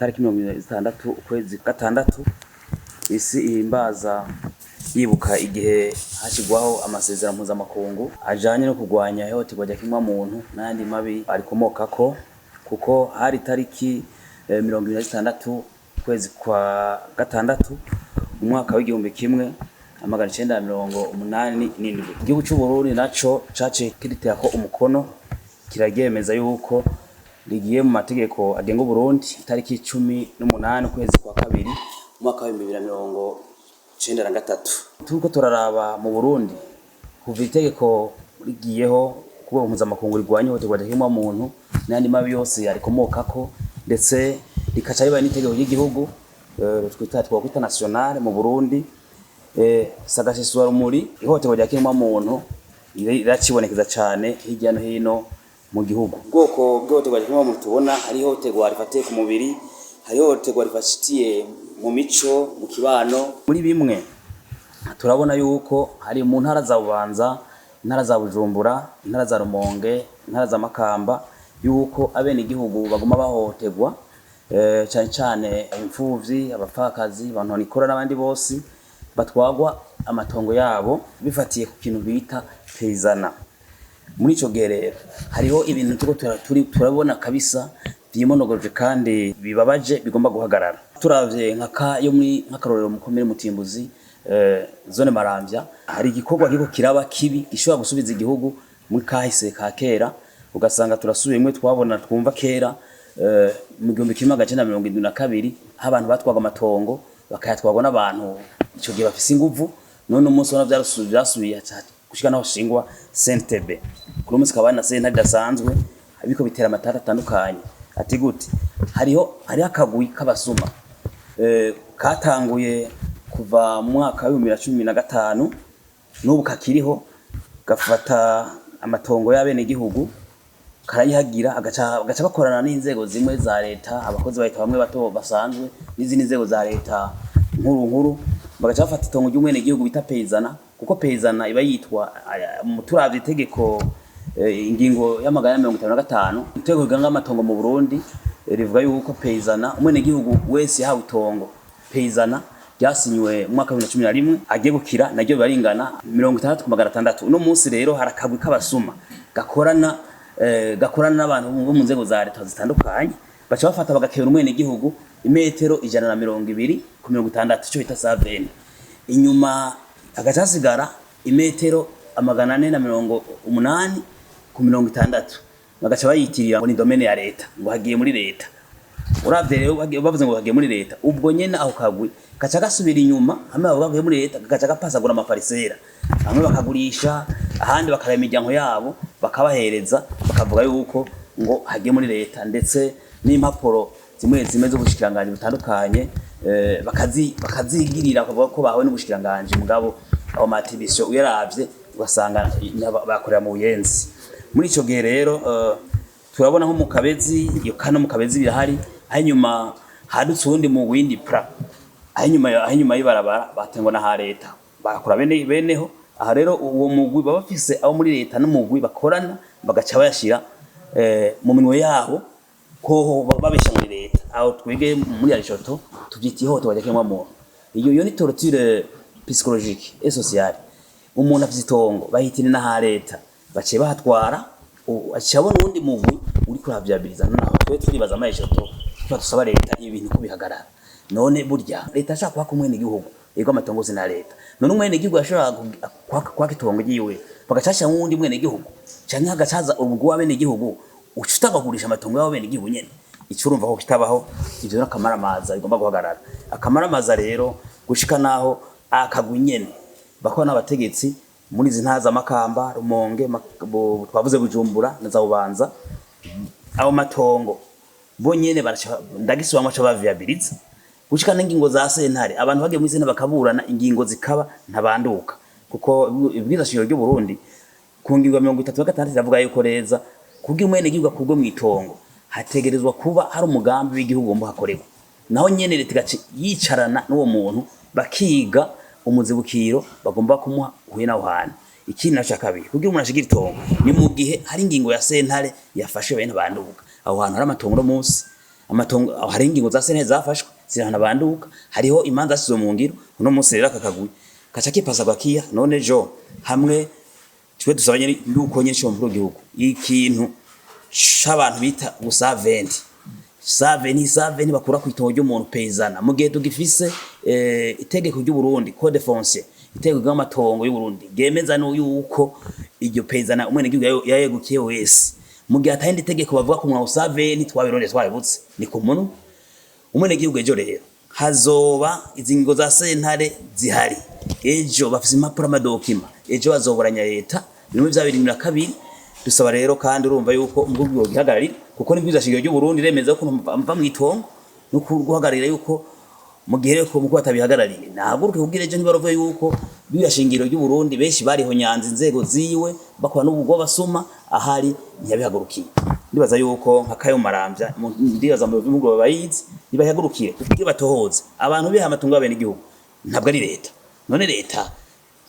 tariki 26 ukwezi gatandatu isi ihimbaza yibuka igihe hashigwaho amasezerano mpuzamakungu ajanye no kurwanya ihohoterwa rya kiremwamuntu n'andi mabi arikomokako, kuko hari tariki 26 ukwezi kwa gatandatu umwaka w'igihumbi kimwe amagana 1987 igihugu cy'u Burundi naco cace kiriteko umukono kiragemeza yuko ligiye mu mategeko agenga Burundi tariki 18 ukwezi kwa kabiri umwaka wa 2093. Turiko turaraba mu Burundi kuva itegeko ligiyeho kuba mpuzamakungu rigwanya ihohoterwa rya kiremwamuntu n'andi mabi yose arikomokako, ndetse rikaca riba n'itegeko ry'igihugu twita national mu Burundi. Sagaseswa rumuri ihohoterwa rya kiremwamuntu riracibonekeza cyane hirya no hino mu gihugu. Ubwoko bw'ihohoterwa rya kiremwamuntu tubona hari ihohoterwa rifatiye ku mubiri, hari ihohoterwa rifatiye mu mico, mu kibano. Muri bimwe turabona yuko hari mu ntara za Bubanza, intara za Bujumbura, intara za Rumonge, intara za Makamba, yuko abene igihugu baguma bahohoterwa cyane cyane imfuvyi, abapfakazi, abantu nikora n'abandi bose batwagwa amatongo yabo bifatiye ku kintu bita peyizana. Muri ico gerero hariho ibintu turabona kabisa byimonogoje kandi bibabaje bigomba guhagarara. Turavye yo muri nk'akarorero mu komine Mutimbuzi, zone Maramvya, hari igikorwa giko kiraba kibi gishobora gusubiza igihugu muri kahise ka kera, ugasanga turasubiye imwe twabona twumva kera mu 1972 abantu batwaga amatongo bakayatwagwa n'abantu ico gihe bafise inguvu. None umunsi wana vyarasubiye gushika naho shingwa CNTB kuri umunsi kabana sentare dasanzwe abiko bitera amatara atandukanye. Ati gute hari akagwi k'abasuma katanguye kuva mu mwaka wa 2015 n'ubu kakiriho gafata amatongo y'abene gihugu karayihagira agaca bakorana n'inzego zimwe za leta, abakozi bahita bamwe bato basanzwe n'izindi nzego za leta nkuru bagaca bafata itongo ry'umwene gihugu bita peyizana, kuko peyizana iba yitwa mu turavye itegeko ingingo y'amagana 55 itegeko riganga amatongo mu Burundi rivuga yuko peyizana umwene gihugu wese yahawe itongo peyizana ryasinywe mu mwaka wa 2011 agiye gukira naryo baringana 66. Uno munsi rero harakagwi k'abasuma gakorana n'abantu bo mu nzego za leta zitandukanye, baca bafata bagakera umwene gihugu imetero 120 ku 60 cyo bita savene, inyuma agacasigara imetero 480 ku 60 bagaca bayitirira ngo ni domaine ya leta, ngo hagiye muri leta. Uravye rero bavuze ngo hagiye muri leta, ubwo nyene aho kagwi gaca gasubira inyuma, hamwe bavuye muri leta gaca gapasagura amaparisera, hamwe bakagurisha, ahandi bakareba imiryango yabo bakabahereza, bakavuga yuko ngo hagiye muri leta, ndetse n'impapuro zimwe z'ubushikiranganje butandukanye bakazigirira bakavuga ko bahawe n'ubushikiranganje, mugabo abo matibisho uyaravye ugasanga bakorera mu buyenzi. Muri ico gihe rero turabona nko mu Kabezi, iyo kano mu Kabezi birahari, hanyuma hadutse undi mu windi pra, hanyuma y'ibarabara batengwa na ha leta bakora beneho. Aha rero uwo mugwi baba bafise abo muri leta n'umugwi bakorana bagaca bayashira mu minwe yabo ko babesha muri leta. Aho twige muri Arishoto tuvyita ihohoterwa rya kiremwamuntu. Iyo ni torture psychologique et sociale. Umuntu afite itongo bahitine na ha leta baciye bahatwara, acabona undi mugwi uri kuravyabiriza. Naho twe turibaza Arishoto dusaba leta ibintu kubihagarara. None burya leta ashaka kwa kumwene igihugu yego amatongo zina leta, none umwene igihugu ashobora kwa kitongo giwe bagacasha wundi mwene igihugu canke hagacaza ubwo wabene igihugu ucutagagurisha amatongo y'abene igihugu nyene. Icurumva ko kitabaho, ivyo n'akamaramaza bigomba guhagarara. Akamaramaza rero gushika naho akagwi nyene bakora n'abategetsi muri izi ntaza Makamba, Rumonge, twavuze Bujumbura na za Bubanza, abo matongo bo nyene ndagisubamo aca bavyabiriza gushika n'ingingo za sentare. Abantu bagiye muri sentare bakaburana, ingingo zikaba ntabanduka, kuko ibwiza shingiro ry'u Burundi ku ngingo ya 36 iravuga yuko reza kugira umwene gihugu akugwe mu itongo hategerezwa kuba hari umugambi w'igihugu mbo hakorerwa. Naho nyene leta gace yicarana n'uwo muntu bakiga umuzibukiro bagomba kumuha uhuye naho hana. Ikindi naco kabiri kugira umuntu ashigira itongo ni mu gihe hari ingingo ya sentare yafashe bene banduka. Aho hantu hari amatongo no munsi amatongo hari ingingo za sentare zafashwe zirahana banduka hariho imanza zasizo mu ngiro uno munsi rero akakagwi kaca kipasa gwakiya none jo hamwe twe dusabanye nuko nyinshi mu gihugu ikintu c'abantu bita usaventi saveni bakura ku itongo ry'umuntu payzana mu gihe tugifise itegeko ry'u Burundi code foncier itegeko ry'amatongo y'u Burundi gemeza no yuko iryo payzana umwene gihugu yayegukiye wese mu gihe atahindi itegeko bavuga ko mwa usaveni twabironde twabibutse ni ku muntu umwene gihugu ejo rero hazoba izingo za sentare zihari ejo bafise impapuro amadokima ejo bazoboranya leta bimwe vya 2022 dusaba rero kandi urumva yuko umugurwa gihagararira kuko nibwiza shingiro ry'u Burundi remeza ko mva mu itongo no guhagararira yuko mu gihe ko muko atabihagarariye nahaguruke kubwire ejo ntibarovuye yuko biyashingiro ry'u Burundi benshi bariho nyanza inzego ziwe bakora n'ubwo basuma ahari ntiyabihagurukiye ndibaza yuko nka Kayo Marambya ndibaza mu bimugwa bayizi nibahagurukire kuko batohoze abantu biha amatungo y'abene igihugu ntabwo ari leta none leta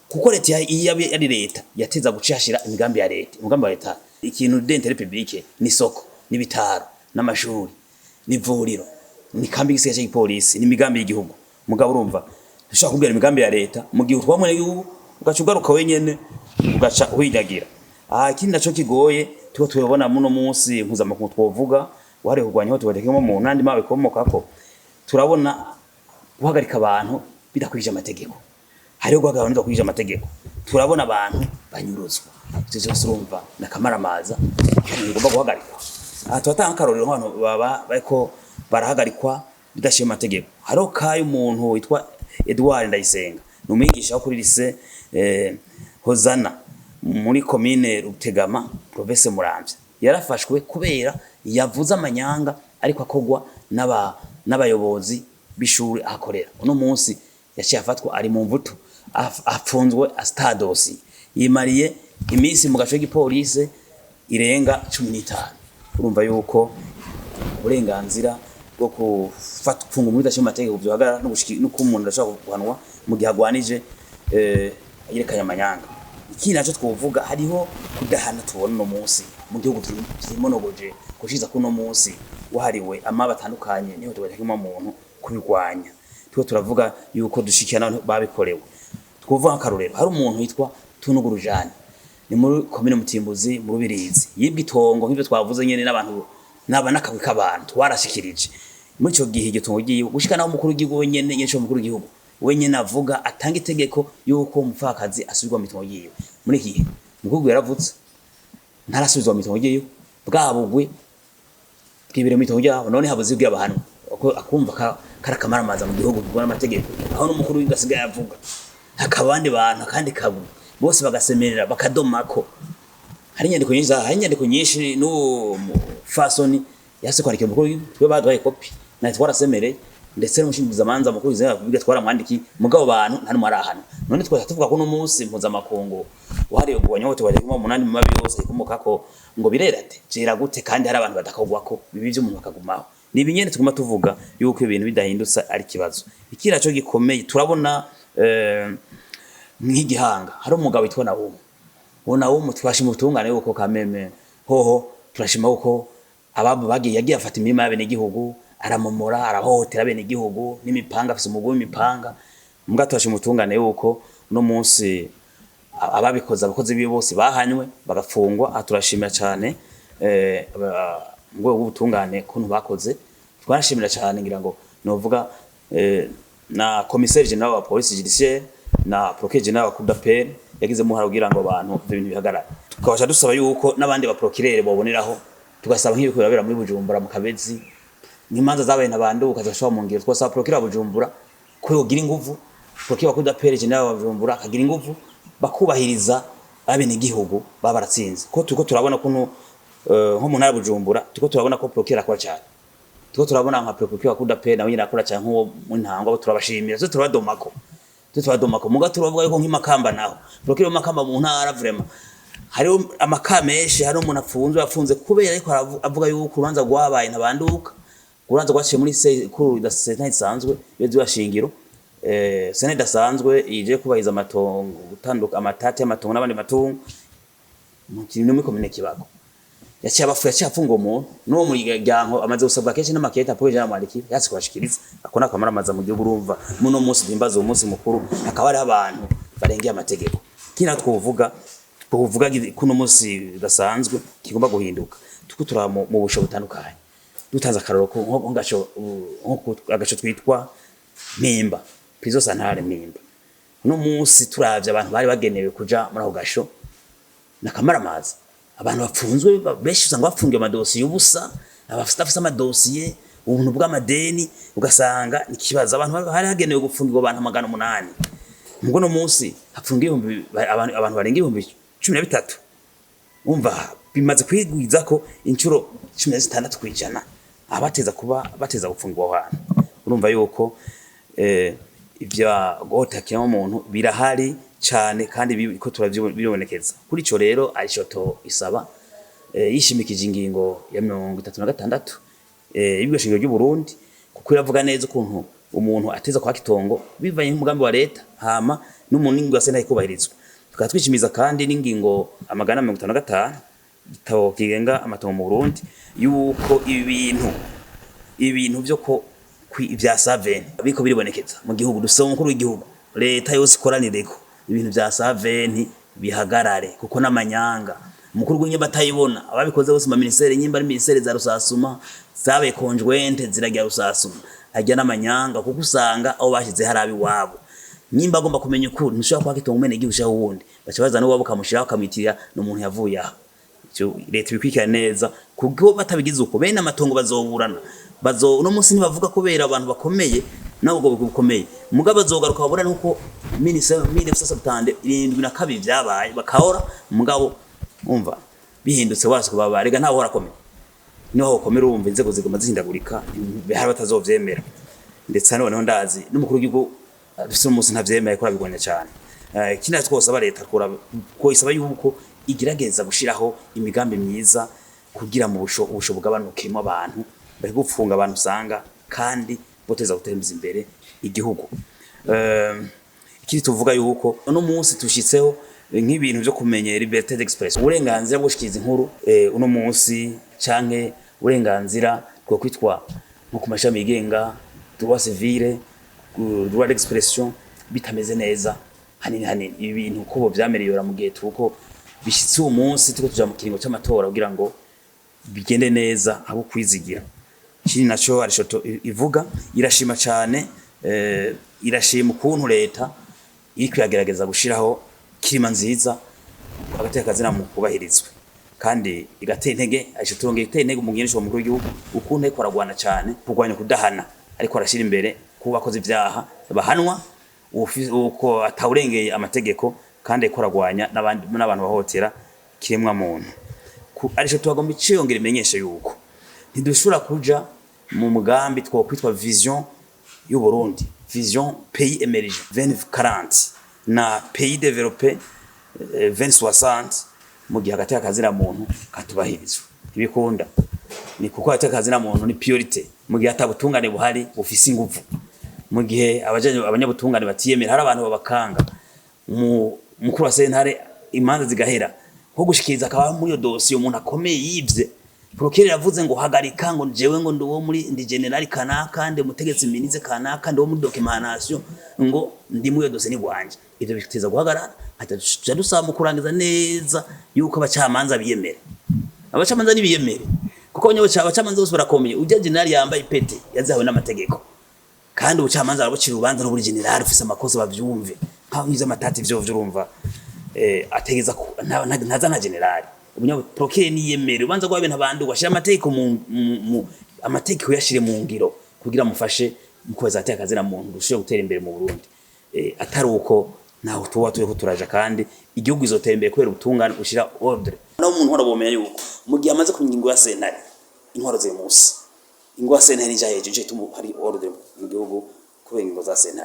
kuko leta yari leta yateza gucishira imigambi ya leta umugambi wa leta ikintu d'intérêt public ni soko ni bitaro n'amashuri ni vuriro ni kambi giseke cy'ipolisi ni migambi y'igihugu mugabo urumva dushaka kubwira imigambi ya leta mu gihe twamwe y'igihugu ugacugaruka wenyene ugaca uhijagira ikindi naco kigoye tuko tuyobona muno munsi mpuzamakungu twovuga wari kugwanyaho tubatekemo mu nandi mawe komokako turabona guhagarika abantu bidakwije amategeko hariho guhagarika kwije amategeko turabona abantu banyuruzwa icyo urumva nakamaramaza ngomba guhagarikwa turatanga karorero nk'abantu baba bariko barahagarikwa bidashiye amategeko hariho Kayo umuntu witwa Edouard Ndayisenga numwigisha kuri lycée Hozana muri commune Rutegama province Muramvya yarafashwe kubera yavuze amanyanga ariko akogwa n'abayobozi b'ishuri akorera uno munsi yaciye afatwa ari mu mvuto afunzwe astadosi yimariye iminsi mu gace k'ipolisi irenga 15 urumva yuko uburenganzira bwo kufata funga muri dashe mategeko byohagara no kumuntu ndashaka guhanwa mu gihe agwanije yerekanye amanyanga iki naco twovuga hariho kudahana tubona no munsi mu gihugu cy'imonogoje kushiza kuno munsi wahariwe amaba atandukanye niho tubajya muntu kubigwanya tuko turavuga yuko dushikirana babikorewe twovuga akarorero hari umuntu witwa Tunugurujani ni muri komine Mutimbuzi mu Rubirizi yibwa itongo nk'ivyo twavuze nyene n'abantu n'akabwi k'abantu twarashikirije muri ico gihe igitongo giye gushikana umukuru w'igihugu nyene yenshi umukuru w'igihugu wenyene avuga atanga itegeko yuko umupfakazi asubirwa mu itongo giye muri iki gihe umukuru yaravutse ntarasubizwa mu itongo giye bwabugwe bwibire mu itongo giye none habuze ibyo abantu akumva karakamaramaza mu gihugu bwo n'amategeko aho n'umukuru w'igasigaye avuga hakabandi bantu kandi kabu bose bagasemerera bakadomako hari inyandiko nyinshi no fasoni yase kwandika umukuru twe badwaye copy na twarasemereye ndetse n'umushingiza manza mukuru izera kubiga twaramwandiki mugabo bantu nta numara none twese tuvuga ko no munsi mpuzamakungu wahariye kugwanyaho tubajemo munani mu mabi yose ikomokako ngo birerate jera gute kandi hari abantu badakogwako bibi by'umuntu bakagumaho ni binyene tuguma tuvuga yuko ibintu bidahindutsa ari kibazo ikira cyo gikomeye turabona nk'igihanga hari umugabo witwa Nawumu twashima ubutungane yuko kameme hoho turashima uko ababu bagiye yagiye afata imirima y'abene igihugu aramomora arahohotera bene igihugu n'imipanga afise umugwi w'imipanga mbwa turashima ubutungane yuko no munsi ababikoze abakozi biyo bose bahanywe bagafungwa aturashimira cyane ngo ubutungane kuntu bakoze twarashimira cyane ngira ngo novuga na commissaire general wa police judiciaire na procureur general wa Kudapel yagize muhara kugira ngo abantu ibintu bihagarara tukabasha dusaba yuko nabandi ba procureur boboneraho tugasaba nk'ibiko birabera muri Bujumbura mu Kabezi n'imanza zabaye nabandu ukazashwa mu ngiro twasaba procureur wa Bujumbura ko yogira inguvu procureur wa Kudapel general wa Bujumbura akagira inguvu bakubahiriza abene igihugu babaratsinze ko tuko turabona kuno nko mu ntara Bujumbura tuko turabona ko procureur akora cyane tuko turabona nka procureur wa Kudapel nawe nyina akora cyane nko mu ntango abo turabashimira zo turabadomako muga turavuga yuko nk'imakamba naho procureur makamba mu ntara vraiment hari amakameshi hari umuntu afunze kubera ariko avuga yuko urubanza rwabaye nabanduka urubanza rwaciye muri kuru idasenta isanzwe yezu bashingiro sene dasanzwe ije kubahiza amatongo gutanduka amatati y'amatongo n'abandi matongo mu kintu muri komine Kibago yaciye afunga umuntu no mu ryango amaze gusabwa kenshi n'amakete apoje y'amariki yatse kwashikiriza akona kamara amaza mu gihugu urumva muno munsi dimbaza umunsi mukuru akaba ari abantu barengeye amategeko kina twovuga kuno munsi gasanzwe kigomba guhinduka tuko tura mu busho butandukanye dutanze akaroro ko agaco twitwa Mpimba Prison Santare Mpimba no munsi turavye abantu bari bagenewe kuja muri ako gasho nakamara amazi abantu bapfunzwe benshi usanga bafungiye amadosiye ubusa abafite amadosiye ubuntu bw'amadeni ugasanga ikibazo abantu hari hagenewe gufungirwa abantu 800 ngo no munsi hafungiye abantu barenga 13 umva bimaze kwigwiza ko incuro 16 kwijana bateza gufungirwa abantu urumva yuko ibya gotakira umuntu birahari cyane kandi biko turavyibonekeza kuri ico rero Arishoto isaba yishimikije ingingo ya 36 ibyo shingiro ry'u Burundi kuko iravuga neza ukuntu umuntu ateza kwa kitongo bivanye n'umugambi wa leta hama n'umuntu n'ingingo ya sena ikubahirizwa tukatwishimiza kandi n'ingingo amagana 55 gitabo kigenga amatongo mu Burundi yuko ibintu byo ko ibya saveni biko biribonekeza mu gihugu dusaba umukuru w'igihugu leta yose ikoranireko ibintu bya saveni bihagarare kuko n'amanyanga umukuru w'inyumba atayibona ababikoze bose mu ministeri nyimba ari ministeri za rusasuma zabe konjwente ziragira rusasuma ajya n'amanyanga kuko usanga aho bashize harabi wabo nyimba agomba kumenya ukuri ntushaka kwa kitongo mene igihusha wundi bacabaza no wabo kamushira kamitira no muntu yavuye aho cyo leta bikwikira neza kuko batabigize uko bene amatongo bazoburana no munsi ntibavuga kubera abantu bakomeye nabwo bukomeye mugabo bazogaruka babura nuko ministeri sasabtande 72 byabaye bakahora mugabo umva bihindutse waswe babarega ntaho horakomeye niho hokomera umva inzego zigoma zihindagurika behari batazovyemera ndetse noneho ndazi n'umukuru w'igihugu bise umunsi ntavyemeye ko abigwanya cyane kina twose aba leta ko isaba yuko igerageza gushiraho imigambi myiza kugira mu ubusho bugabanukemo abantu bari gufunga abantu usanga kandi boteza gutembiza imbere igihugu ikiri tuvuga yuko no munsi tushitseho nk'ibintu byo kumenya liberté d'expression uburenganzira bwo gushikiza inkuru uno munsi canke uburenganzira bwo kwitwa nko ku mashami yigenga droit civil droit d'expression bitameze neza hanini ibintu ko byameriyora mu gihe tuko bishitse umunsi tuko tuja mu kiringo cy'amatora kugira ngo bigende neza abo kwizigira kiri naco Arishoto ivuga irashima cyane irashima ukuntu leta ikwiyagerageza gushiraho kirima nziza agateka kazina mu kubahirizwe kandi igateye intege Arishoto ngeye iteye intege mu ngenisho mu gihugu ukuntu ariko aragwana cyane kurwanya kudahana ariko arashira imbere kuba bakoze ibyaha bahanwa uko atawurengeye amategeko kandi ariko aragwanya n'abantu bahotera kiremwa muntu Arishoto agomba iciyongera imenyesha yuko ntidushura kuja mu mugambi twokwitwa vision y'u Burundi vision pays émergent 2040 na pays développé 2060 mu gihe hagati y'akazira muntu katubahirizwa ibikunda ni kuko hagati y'akazira muntu ni priorité mu gihe atabutungane buhari bufise ingufu mu gihe abanyabutungane batiyemera hari abantu babakanga mukuru wa sentare imanza zigahera nko gushikiriza akaba muri yo dosiye umuntu akomeye yivye Prokeri yavuze ngo hagarika ngo jewe ngo ndo muri ndi general kanaka ndi mutegetsi minize kanaka ndo muri documentation ngo ndi muri dosiye ni bwanje ivyo biteza guhagarara ati dusaba mu kurangiza neza yuko abacamanza biyemere abacamanza nibiyemere kuko abacamanza bose barakomeye ujya general yambaye ipete yazawe n'amategeko kandi ubucamanza arabucira ubanza n'uburi general ufise amakosa bavyumve nkaho yize amatati vyo urumva ategeza ntaza na general Prokeri niyemere ubanza kwa bintu abandi washira amategeko mu amategeko yashire mu ngiro kugira mufashe mukweza ateka kazina muntu rushye gutera imbere mu Burundi atari uko naho tuwa turi ko turaja kandi igihugu izotera imbere kwera ubutungane gushira ordre no umuntu horabomeye yuko mu gihe amaze kunyingo ya sentare inkoro ze musi ingwa sentare nija hejeje tumu hari ordre mu gihugu kubera ingo za sentare